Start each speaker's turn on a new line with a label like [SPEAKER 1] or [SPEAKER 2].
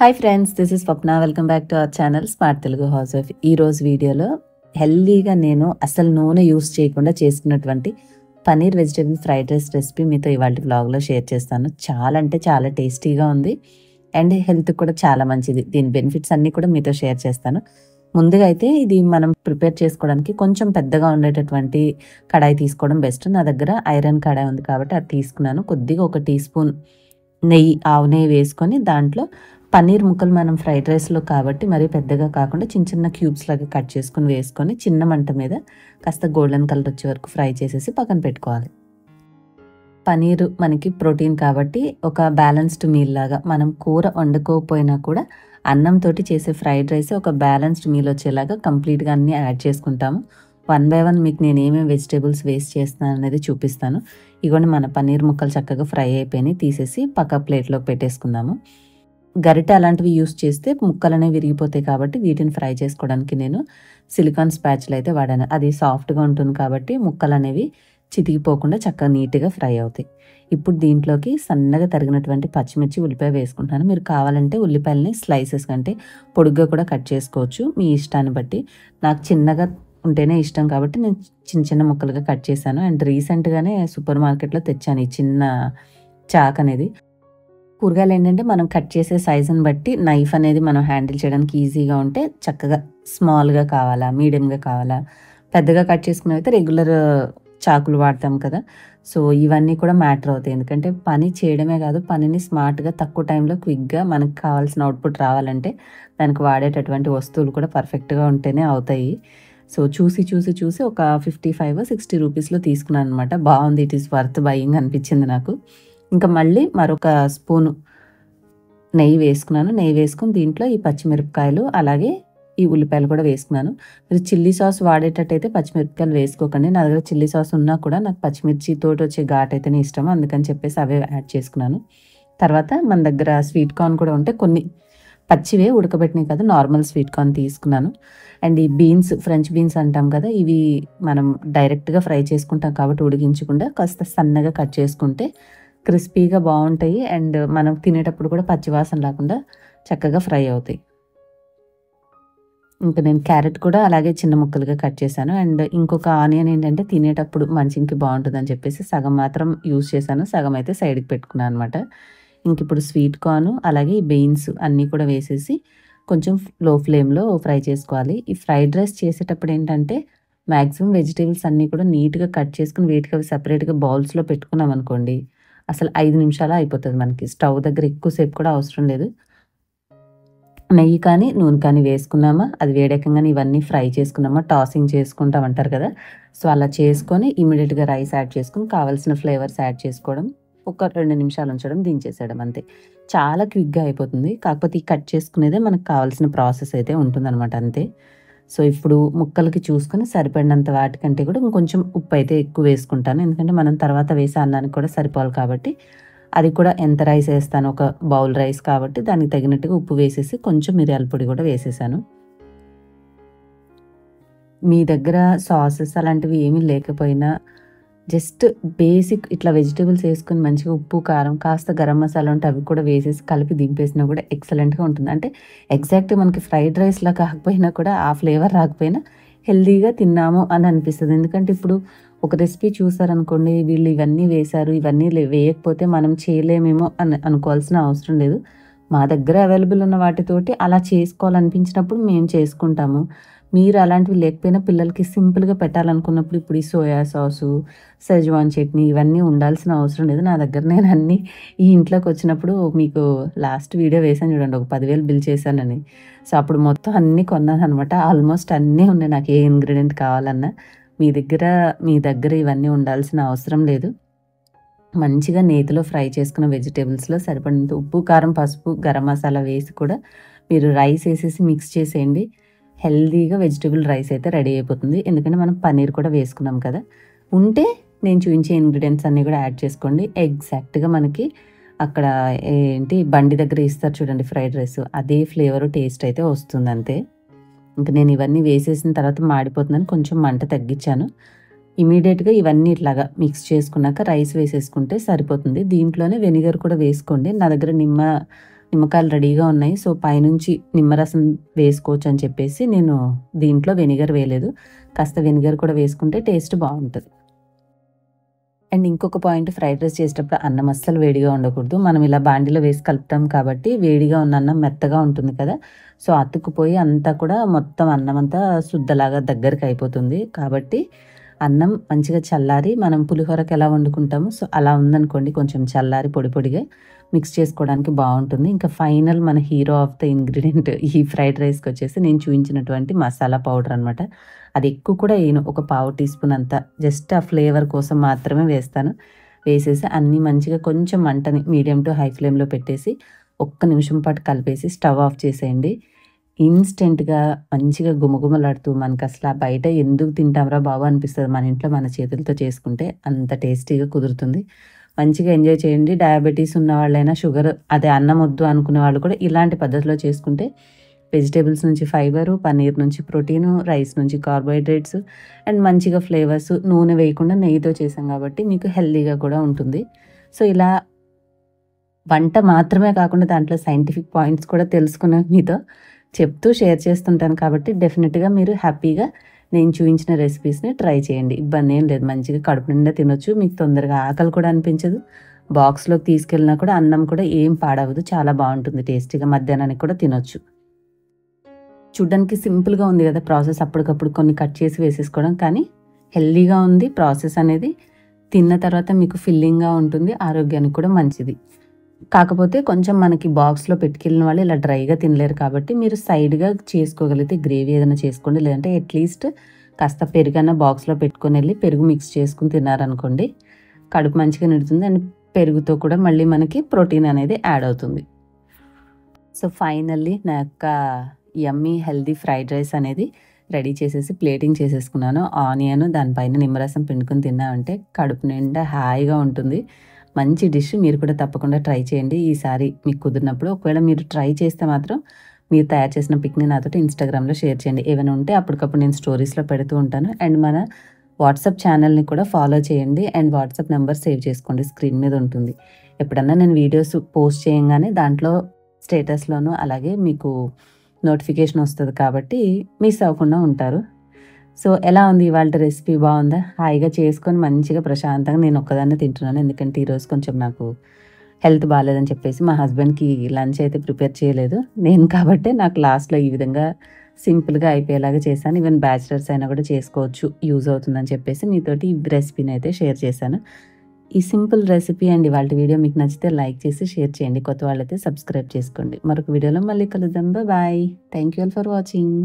[SPEAKER 1] Hi friends, this is Swapna. Welcome back to our channel smart Telugu house wife. ఈరోజు వీడియోలో హెల్దీగా నేను అసలు నూనె యూస్ చేయకుండా చేసుకున్నటువంటి paneer vegetable fried rice recipe మీతో ఇవాళ వ్లాగ్లో షేర్ చేస్తాను. చాలా అంటే చాలా టేస్టీగా ఉంది అండ్ హెల్త్ కూడా చాలా మంచిది. దీని బెనిఫిట్స్ అన్నీ కూడా మీతో షేర్ చేస్తాను. ముందుగా అయితే ఇది మనం ప్రిపేర్ చేసుకోవడానికి కొంచెం పెద్దగా ఉండేటటువంటి కడాయి తీసుకోవడం బెస్ట్. నా దగ్గర ఐరన్ కడాయి ఉంది కాబట్టి అది తీసుకున్నాను. కొద్దిగా 1 టీ స్పూన్ నెయ్యి, ఆవు నెయ్యి వేసుకొని దాంట్లో పన్నీర్ ముక్కలు మనం ఫ్రైడ్ రైస్లో కాబట్టి మరీ పెద్దగా కాకుండా చిన్న చిన్న క్యూబ్స్ లాగా కట్ చేసుకొని వేసుకొని చిన్న మంట మీద కాస్త గోల్డెన్ కలర్ వచ్చే వరకు ఫ్రై చేసేసి పక్కన పెట్టుకోవాలి. పన్నీర్ మనకి ప్రోటీన్ కాబట్టి ఒక బ్యాలెన్స్డ్ మీల్ లాగా మనం కూర వండుకోకపోయినా కూడా అన్నంతో చేసే ఫ్రైడ్ రైస్ ఒక బ్యాలెన్స్డ్ మీల్ వచ్చేలాగా కంప్లీట్గా అన్నీ యాడ్ చేసుకుంటాము. 1 బై 1 మీకు నేను ఏమేమి వెజిటేబుల్స్ వేస్ట్ చేస్తాను అనేది చూపిస్తాను. ఇగోండి, మన పన్నీర్ ముక్కలు చక్కగా ఫ్రై అయిపోయినాయి. తీసేసి పక్క ప్లేట్లోకి పెట్టేసుకుందాము. గరిటె అలాంటివి యూస్ చేస్తే ముక్కలు అనేవి విరిగిపోతాయి కాబట్టి వీటిని ఫ్రై చేసుకోవడానికి నేను సిలికాన్ స్పాచులా అయితే వాడాను. అది సాఫ్ట్గా ఉంటుంది కాబట్టి ముక్కలు అనేవి చితికిపోకుండా చక్కగా నీట్గా ఫ్రై అవుతాయి. ఇప్పుడు దీంట్లోకి సన్నగా తరిగినటువంటి పచ్చిమిర్చి, ఉల్లిపాయ వేసుకుంటాను. మీరు కావాలంటే ఉల్లిపాయలని స్లైసెస్ కంటే పొడుగ్గా కూడా కట్ చేసుకోవచ్చు, మీ ఇష్టాన్ని బట్టి. నాకు చిన్నగా ఉంటేనే ఇష్టం కాబట్టి నేను చిన్న చిన్న ముక్కలుగా కట్ చేశాను. అండ్ రీసెంట్గానే సూపర్ మార్కెట్లో తెచ్చాను ఈ చిన్న చాక్ అనేది. కూరగాయలు ఏంటంటే మనం కట్ చేసే సైజుని బట్టి నైఫ్ అనేది మనం హ్యాండిల్ చేయడానికి ఈజీగా ఉంటే చక్కగా స్మాల్గా కావాలా, మీడియంగా కావాలా, పెద్దగా కట్ చేసుకునేవైతే రెగ్యులర్ చాకులు వాడతాం కదా. సో ఇవన్నీ కూడా మ్యాటర్ అవుతాయి. ఎందుకంటే పని చేయడమే కాదు, పనిని స్మార్ట్గా తక్కువ టైంలో క్విక్గా మనకు కావాల్సిన అవుట్పుట్ రావాలంటే దానికి వాడేటటువంటి వస్తువులు కూడా పర్ఫెక్ట్గా ఉంటేనే అవుతాయి. సో చూసి ఒక 55-60 రూపీస్లో తీసుకున్నాను అనమాట. బాగుంది, ఇట్ ఈస్ వర్త్ బయింగ్ అనిపించింది నాకు. ఇంకా మళ్ళీ మరొక స్పూను నెయ్యి వేసుకున్నాను. నెయ్యి వేసుకుని దీంట్లో ఈ పచ్చిమిరపకాయలు అలాగే ఈ ఉల్లిపాయలు కూడా వేసుకున్నాను. మీరు చిల్లీ సాస్ వాడేటట్టయితే పచ్చిమిరపకాయలు వేసుకోకండి. నా దగ్గర చిల్లీ సాస్ ఉన్నా కూడా నాకు పచ్చిమిర్చితోటి వచ్చే ఘాట్ అయితేనే ఇష్టం, అందుకని చెప్పేసి అవే యాడ్ చేసుకున్నాను. తర్వాత మన దగ్గర స్వీట్ కార్న్ కూడా ఉంటే కొన్ని పచ్చివే ఉడకబెట్టినాయి కదా, నార్మల్ స్వీట్ కార్న్ తీసుకున్నాను. అండ్ ఈ బీన్స్, ఫ్రెంచ్ బీన్స్ అంటాం కదా, ఇవి మనం డైరెక్ట్గా ఫ్రై చేసుకుంటాం కాబట్టి ఉడికించకుండా కాస్త సన్నగా కట్ చేసుకుంటే క్రిస్పీగా బాగుంటాయి. అండ్ మనం తినేటప్పుడు కూడా పచ్చివాసన లేకుండా చక్కగా ఫ్రై అవుతాయి. ఇంకా నేను క్యారెట్ కూడా అలాగే చిన్న ముక్కలుగా కట్ చేశాను. అండ్ ఇంకొక ఆనియన్ ఏంటంటే తినేటప్పుడు మంచికి బాగుంటుందని చెప్పేసి సగం మాత్రం యూజ్ చేశాను, సగం అయితే సైడ్కి పెట్టుకున్నాను అనమాట. ఇంక ఇప్పుడు స్వీట్ కార్న్ అలాగే ఈ బీన్స్ అన్నీ కూడా వేసేసి కొంచెం లో ఫ్లేమ్లో ఫ్రై చేసుకోవాలి. ఈ ఫ్రైడ్ రైస్ చేసేటప్పుడు ఏంటంటే మ్యాక్సిమం వెజిటేబుల్స్ అన్నీ కూడా నీట్గా కట్ చేసుకుని వీటికి అవి సపరేట్గా బౌల్స్లో పెట్టుకున్నాం అనుకోండి, అసలు 5 నిమిషాలు అయిపోతుంది మనకి. స్టవ్ దగ్గర ఎక్కువసేపు కూడా అవసరం లేదు. నెయ్యి కానీ నూనె కానీ వేసుకున్నామా, అది వేడెక్కగానే ఇవన్నీ ఫ్రై చేసుకున్నామా, టాసింగ్ చేసుకుంటాం అంటారు కదా. సో అలా చేసుకొని ఇమీడియట్గా రైస్ యాడ్ చేసుకుని కావాల్సిన ఫ్లేవర్స్ యాడ్ చేసుకోవడం, ఒక 2 నిమిషాలు ఉంచడం, దించేసేయడం, అంతే. చాలా క్విక్గా అయిపోతుంది. కాకపోతే ఈ కట్ చేసుకునేదే మనకు కావాల్సిన ప్రాసెస్ అయితే ఉంటుందన్నమాట, అంతే. సో ఇప్పుడు ముక్కలకి చూసుకొని సరిపడినంత వాటికంటే కూడా ఇంకొంచెం ఉప్పు అయితే ఎక్కువ వేసుకుంటాను, ఎందుకంటే మనం తర్వాత వేసే అన్నానికి కూడా సరిపోవాలి కాబట్టి. అది కూడా ఎంత రైస్ వేస్తాను, ఒక బౌల్ రైస్ కాబట్టి దానికి తగినట్టుగా ఉప్పు వేసేసి కొంచెం మిరియాల పొడి కూడా వేసేసాను. మీ దగ్గర సాసెస్ అలాంటివి ఏమీ లేకపోయినా జస్ట్ బేసిక్ ఇట్లా వెజిటేబుల్స్ వేసుకొని మంచిగా ఉప్పు, కారం, కాస్త గరం మసాలా ఉంటే అవి కూడా వేసేసి కలిపి దింపేసినా కూడా ఎక్సలెంట్గా ఉంటుంది. అంటే ఎగ్జాక్ట్గా మనకి ఫ్రైడ్ రైస్లా కాకపోయినా కూడా ఆ ఫ్లేవర్ రాకపోయినా హెల్దీగా తిన్నాము అని అనిపిస్తుంది. ఎందుకంటే ఇప్పుడు ఒక రెసిపీ చూసారనుకోండి, వీళ్ళు ఇవన్నీ వేశారు, ఇవన్నీ వేయకపోతే మనం చేయలేమేమో అని అనుకోవాల్సిన అవసరం లేదు. మా దగ్గర అవైలబుల్ ఉన్న వాటితోటి అలా చేసుకోవాలనిపించినప్పుడు మేము చేసుకుంటాము. మీరు అలాంటివి లేకపోయినా పిల్లలకి సింపుల్గా పెట్టాలనుకున్నప్పుడు ఇప్పుడు ఈ సోయా సాసు, సెజ్వాన్ చట్నీ ఇవన్నీ ఉండాల్సిన అవసరం లేదు. నా దగ్గర నేను అన్నీ ఈ ఇంట్లోకి వచ్చినప్పుడు మీకు లాస్ట్ వీడియో వేసాను చూడండి, ఒక 10,000 బిల్ చేశానని. సో అప్పుడు మొత్తం అన్నీ కొన్నాను అనమాట. ఆల్మోస్ట్ అన్నీ ఉన్నాయి నాకు ఏ ఇంగ్రీడియంట్ కావాలన్నా. మీ దగ్గర ఇవన్నీ ఉండాల్సిన అవసరం లేదు. మంచిగా నేతిలో ఫ్రై చేసుకున్న వెజిటేబుల్స్లో సరిపడినంత ఉప్పు, కారం, పసుపు, గరం మసాలా వేసి కూడా మీరు రైస్ వేసేసి మిక్స్ చేసేయండి. హెల్దీగా వెజిటేబుల్ రైస్ అయితే రెడీ అయిపోతుంది. ఎందుకంటే మనం పన్నీర్ కూడా వేసుకున్నాం కదా. ఉంటే నేను చూపించే ఇంగ్రీడియంట్స్ అన్నీ కూడా యాడ్ చేసుకోండి. ఎగ్జాక్ట్గా మనకి అక్కడ ఏంటి బండి దగ్గర ఇస్తారు చూడండి ఫ్రైడ్ రైస్, అదే ఫ్లేవర్ టేస్ట్ అయితే వస్తుంది, అంతే. ఇంకా నేను ఇవన్నీ వేసేసిన తర్వాత మాడిపోతుందని కొంచెం మంట తగ్గించాను. ఇమీడియట్గా ఇవన్నీ ఇట్లాగా మిక్స్ చేసుకున్నాక రైస్ వేసేసుకుంటే సరిపోతుంది. దీంట్లోనే వెనిగర్ కూడా వేసుకోండి. నా దగ్గర నిమ్మకాయలు రెడీగా ఉన్నాయి. సో పైనుంచి నిమ్మరసం వేసుకోవచ్చు అని చెప్పేసి నేను దీంట్లో వెనిగర్ వేయలేదు. కాస్త వెనిగర్ కూడా వేసుకుంటే టేస్ట్ బాగుంటుంది. అండ్ ఇంకొక పాయింట్, ఫ్రైడ్ రైస్ చేసేటప్పుడు అన్నం అస్సలు వేడిగా ఉండకూడదు. మనం ఇలా బాండిలో వేసి కలుపుతాం కాబట్టి వేడిగా ఉన్న అన్నం మెత్తగా ఉంటుంది కదా, సో అతుక్కుపోయి అంతా కూడా మొత్తం అన్నం అంతా శుద్ధలాగా దగ్గరికి అయిపోతుంది. కాబట్టి అన్నం మంచిగా చల్లారి, మనం పులిహోరకి ఎలా వండుకుంటామో సో అలా ఉందనుకోండి, కొంచెం చల్లారి పొడి పొడిగా మిక్స్ చేసుకోవడానికి బాగుంటుంది. ఇంకా ఫైనల్ మన హీరో ఆఫ్ ద ఇంగ్రీడియంట్ ఈ ఫ్రైడ్ రైస్కి వచ్చేసి నేను చూపించినటువంటి మసాలా పౌడర్ అనమాట. అది ఎక్కువ కూడా వేయను, ఒక పావు టీ స్పూన్ అంతా, జస్ట్ ఆ ఫ్లేవర్ కోసం మాత్రమే వేస్తాను. వేసేసి అన్నీ మంచిగా కొంచెం మంటని మీడియం టు హై ఫ్లేమ్లో పెట్టేసి ఒక్క నిమిషం పాటు కలిపేసి స్టవ్ ఆఫ్ చేసేయండి. ఇన్స్టెంట్గా మంచిగా గుమగుమలాడుతూ, మనకు అసలు బయట ఎందుకు తింటాంరా బాబు అనిపిస్తుంది, మన ఇంట్లో మన చేతులతో చేసుకుంటే అంత టేస్టీగా కుదురుతుంది. మంచిగా ఎంజాయ్ చేయండి. డయాబెటీస్ ఉన్న వాళ్ళైనా, షుగర్ అదే అన్నం వద్దు అనుకునే వాళ్ళు కూడా ఇలాంటి పద్ధతిలో చేసుకుంటే వెజిటేబుల్స్ నుంచి ఫైబరు, పన్నీర్ నుంచి ప్రోటీను, రైస్ నుంచి కార్బోహైడ్రేట్స్ అండ్ మంచిగా ఫ్లేవర్స్, నూనె వేయకుండా నెయ్యితో చేసాం కాబట్టి మీకు హెల్తీగా కూడా ఉంటుంది. సో ఇలా వంట మాత్రమే కాకుండా దాంట్లో సైంటిఫిక్ పాయింట్స్ కూడా తెలుసుకున్న మీతో చెప్తూ షేర్ చేస్తుంటాను కాబట్టి డెఫినెట్గా మీరు హ్యాపీగా నేను చూపించిన రెసిపీస్ని ట్రై చేయండి. ఇబ్బంది ఏం లేదు, మంచిగా కడుపు నిండా తినొచ్చు. మీకు తొందరగా ఆకలి కూడా అనిపించదు. బాక్స్లోకి తీసుకెళ్ళినా కూడా అన్నం కూడా ఏం పాడవదు, చాలా బాగుంటుంది టేస్టీగా. మధ్యాహ్నానికి కూడా తినొచ్చు. చూడ్డానికి సింపుల్గా ఉంది కదా ప్రాసెస్, అప్పటికప్పుడు కొన్ని కట్ చేసి వేసేసుకోవడం, కానీ హెల్దీగా ఉంది ప్రాసెస్ అనేది. తిన్న తర్వాత మీకు ఫిల్లింగ్గా ఉంటుంది, ఆరోగ్యానికి కూడా మంచిది. కాకపోతే కొంచెం మనకి బాక్స్లో పెట్టుకెళ్ళిన వాళ్ళు ఇలా డ్రైగా తినలేరు కాబట్టి మీరు సైడ్గా చేసుకోగలిగితే గ్రేవీ ఏదైనా చేసుకోండి, లేదంటే అట్లీస్ట్ కాస్త పెరుగన్నా బాక్స్లో పెట్టుకొని వెళ్ళి పెరుగు మిక్స్ చేసుకుని తిన్నారనుకోండి, కడుపు మంచిగా నిండుతుంది. అండ్ పెరుగుతో కూడా మళ్ళీ మనకి ప్రోటీన్ అనేది యాడ్ అవుతుంది. సో ఫైనల్లీ నా యొక్క యమ్మీ హెల్దీ ఫ్రైడ్ రైస్ అనేది రెడీ చేసేసి ప్లేటింగ్ చేసేసుకున్నాను. ఆనియన్ దానిపైన నిమ్మరసం పిండుకొని తిన్నామంటే కడుపు నిండా హాయిగా ఉంటుంది. మంచి డిష్, మీరు కూడా తప్పకుండా ట్రై చేయండి ఈసారి మీకు కుదిరినప్పుడు. ఒకవేళ మీరు ట్రై చేస్తే మాత్రం మీరు తయారు చేసిన పిక్ని నాతో ఇన్స్టాగ్రామ్లో షేర్ చేయండి. ఏమైనా ఉంటే అప్పటికప్పుడు నేను స్టోరీస్లో పెడుతూ ఉంటాను. అండ్ మన వాట్సాప్ ఛానల్ని కూడా ఫాలో చేయండి. అండ్ వాట్సాప్ నెంబర్ సేవ్ చేసుకోండి, స్క్రీన్ మీద ఉంటుంది. ఎప్పుడన్నా నేను వీడియోస్ పోస్ట్ చేయంగానే దాంట్లో స్టేటస్లోనూ అలాగే మీకు నోటిఫికేషన్ వస్తుంది కాబట్టి మిస్ అవ్వకుండా ఉంటారు. సో ఎలా ఉంది ఇవాళ రెసిపీ, బాగుందా? హాయిగా చేసుకొని మంచిగా ప్రశాంతంగా నేను ఒక్కదాన్నే తింటున్నాను. ఎందుకంటే ఈరోజు కొంచెం నాకు హెల్త్ బాగాలేదని చెప్పేసి మా హస్బెండ్కి లంచ్ అయితే ప్రిపేర్ చేయలేదు. నేను కాబట్టి నాకు లాస్ట్లో ఈ విధంగా సింపుల్గా అయిపోయేలాగా చేశాను. ఈవెన్ బ్యాచిలర్స్ అయినా కూడా చేసుకోవచ్చు, యూజ్ అవుతుందని చెప్పేసి మీతోటి ఈ రెసిపీని అయితే షేర్ చేశాను. ఈ సింపుల్ రెసిపీ అండ్ ఇవాళ వీడియో మీకు నచ్చితే లైక్ చేసి షేర్ చేయండి. కొత్త వాళ్ళైతే సబ్స్క్రైబ్ చేసుకోండి. మరొక వీడియోలో మళ్ళీ కలుద్దాం. Bye. Thank you all for watching.